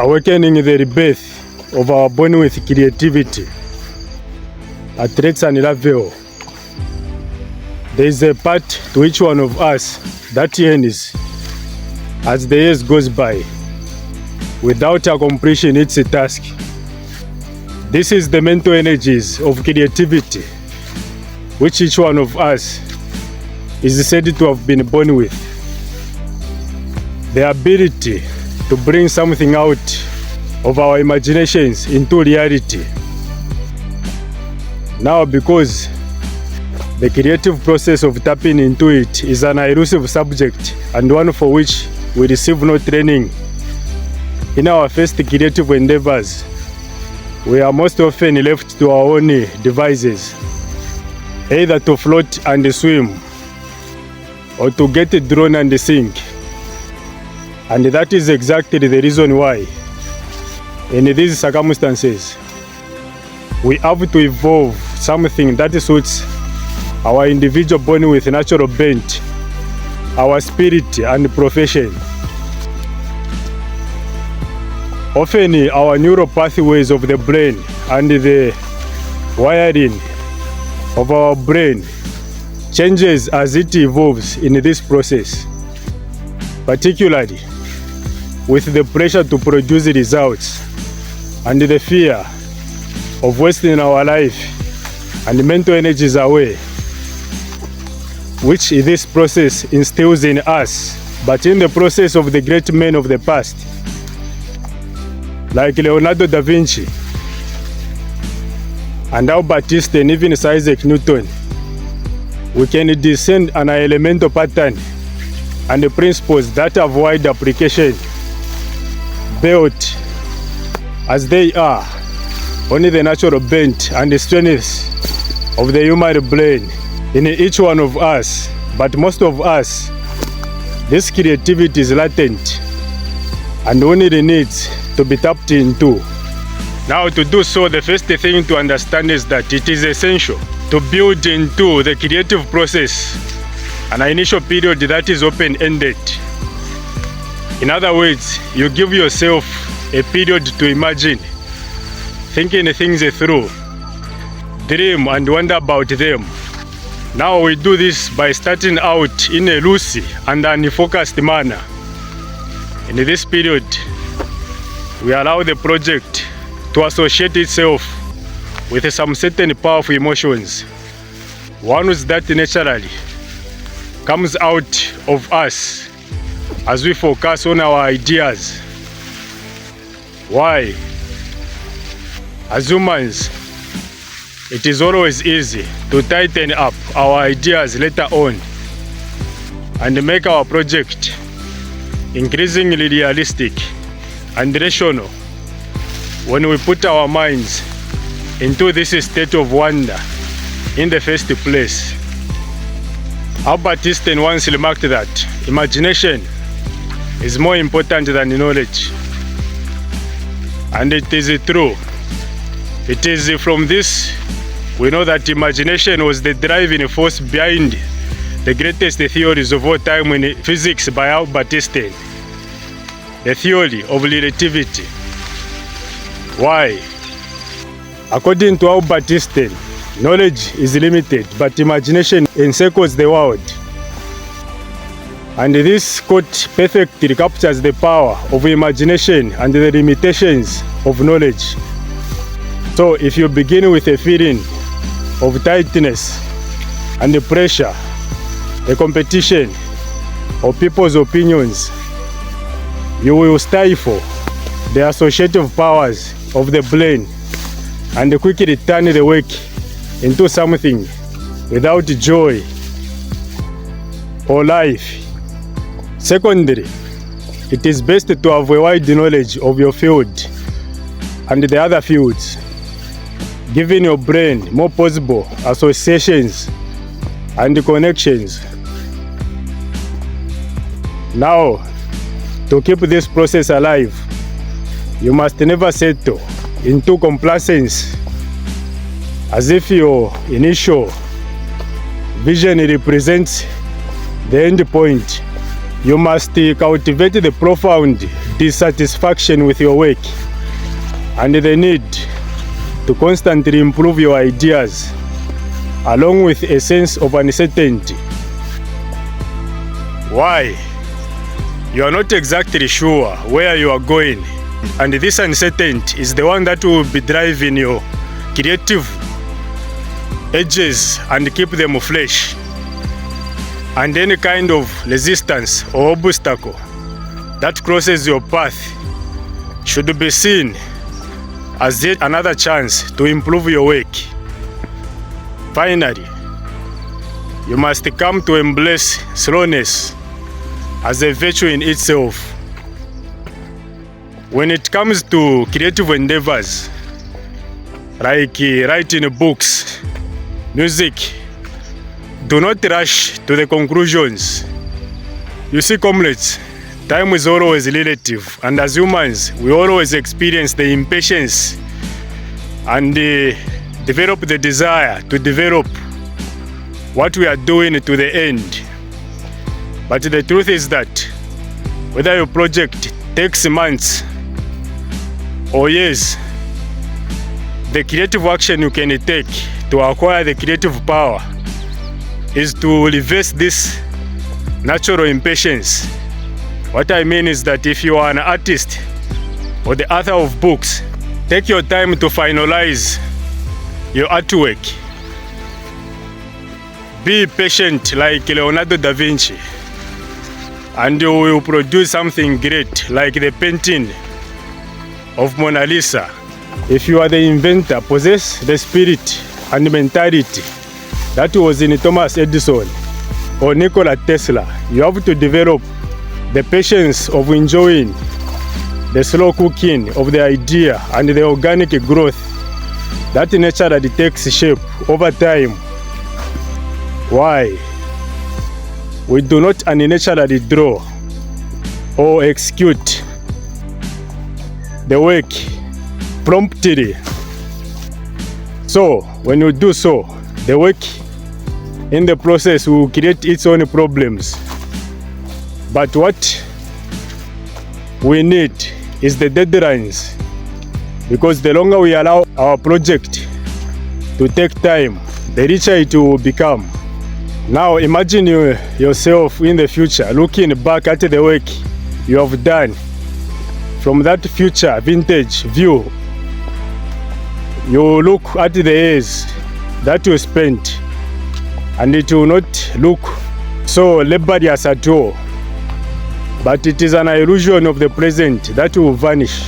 awakening the rebirth of our born with creativity at and level. There is a part to each one of us that ends as the years goes by without accomplishing its task. This is the mental energies of creativity which each one of us is said to have been born with. The ability to bring something out of our imaginations into reality. Now, because the creative process of tapping into it is an elusive subject and one for which we receive no training in our first creative endeavors, we are most often left to our own devices, either to float and swim or to get drawn and sink. And that is exactly the reason why, in these circumstances, we have to evolve something that suits our individual born with natural bent, our spirit and profession. Often our neural pathways of the brain and the wiring of our brain changes as it evolves in this process, particularly with the pressure to produce results and the fear of wasting our life and mental energies away, which this process instills in us. But in the process of the great men of the past, like Leonardo da Vinci and Albert Einstein, even Sir Isaac Newton, we can discern an elemental pattern and the principles that have wide application, built as they are only the natural bent and the strengths of the human brain in each one of us. But most of us, this creativity is latent and only needs to be tapped into. Now, to do so, the first thing to understand is that it is essential to build into the creative process an initial period that is open-ended. In other words, you give yourself a period to imagine, thinking things through, dream and wonder about them. Now we do this by starting out in a loose and unfocused manner. In this period, we allow the project to associate itself with some certain powerful emotions, ones that naturally comes out of us as we focus on our ideas. Why? As humans, it is always easy to tighten up our ideas later on and make our project increasingly realistic and rational when we put our minds into this state of wonder in the first place. Albert Einstein once remarked that imagination is more important than knowledge. And it is true. It is from this we know that imagination was the driving force behind the greatest theories of all time in physics by Albert Einstein, the theory of relativity. Why? According to Albert Einstein, knowledge is limited, but imagination encircles the world. And this quote perfectly captures the power of imagination and the limitations of knowledge. So if you begin with a feeling of tightness and the pressure, the competition, or people's opinions, you will stifle the associative powers of the brain and quickly turn the work into something without joy or life. Secondly, it is best to have a wide knowledge of your field and the other fields, giving your brain more possible associations and connections. Now, to keep this process alive, you must never settle into complacence, as if your initial vision represents the end point. You must cultivate the profound dissatisfaction with your work, and the need to constantly improve your ideas, along with a sense of uncertainty. Why? You are not exactly sure where you are going, and this uncertainty is the one that will be driving your creative edges and keep them fresh. And any kind of resistance or obstacle that crosses your path should be seen as yet another chance to improve your work. Finally, you must come to embrace slowness as a virtue in itself. When it comes to creative endeavors, like writing books, music, do not rush to the conclusions. You see, comrades, time is always relative, and as humans, we always experience the impatience and develop the desire to develop what we are doing to the end. But the truth is that whether your project takes months or years, the creative action you can take to acquire the creative power is to reverse this natural impatience. What I mean is that if you are an artist or the author of books, take your time to finalize your artwork. Be patient like Leonardo da Vinci, and you will produce something great like the painting of Mona Lisa. If you are the inventor, possess the spirit and mentality that was in Thomas Edison or Nikola Tesla. You have to develop the patience of enjoying the slow cooking of the idea and the organic growth that naturally takes shape over time. Why? We do not unnaturally draw or execute the work promptly. So, when you do so, the work in the process will create its own problems. But what we need is the deadlines, because the longer we allow our project to take time, the richer it will become. Now imagine yourself in the future looking back at the work you have done from that future vintage view. You look at the years that you spent, and it will not look so laborious at all. But it is an illusion of the present that will vanish,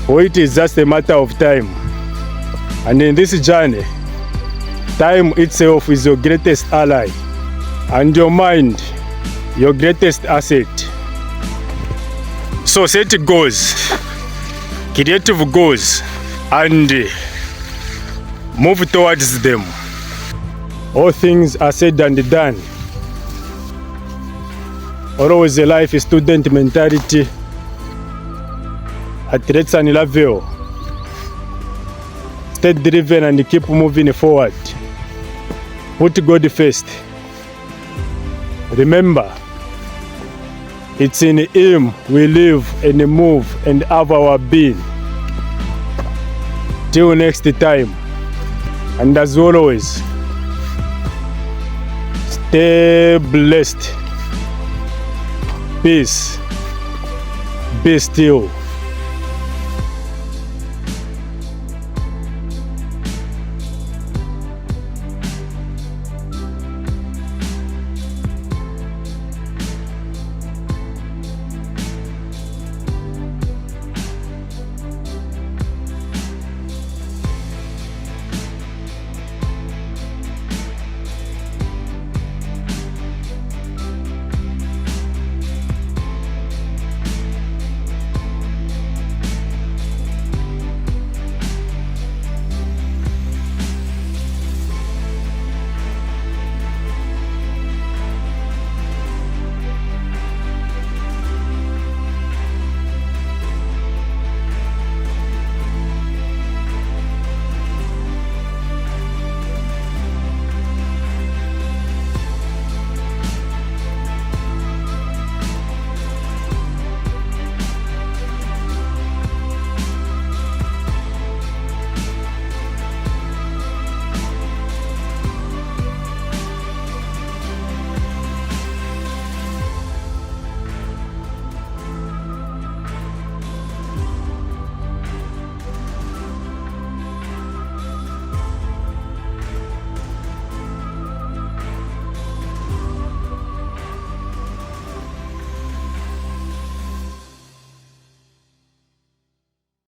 for it is just a matter of time. And in this journey, time itself is your greatest ally, and your mind your greatest asset. So set goals, creative goals, and move towards them. All things are said and done. Always a life student mentality at rates and level. Stay driven and keep moving forward. Put God first. Remember, it's in Him we live and move and have our being. Till next time, and as always, stay blessed. Peace. Be still.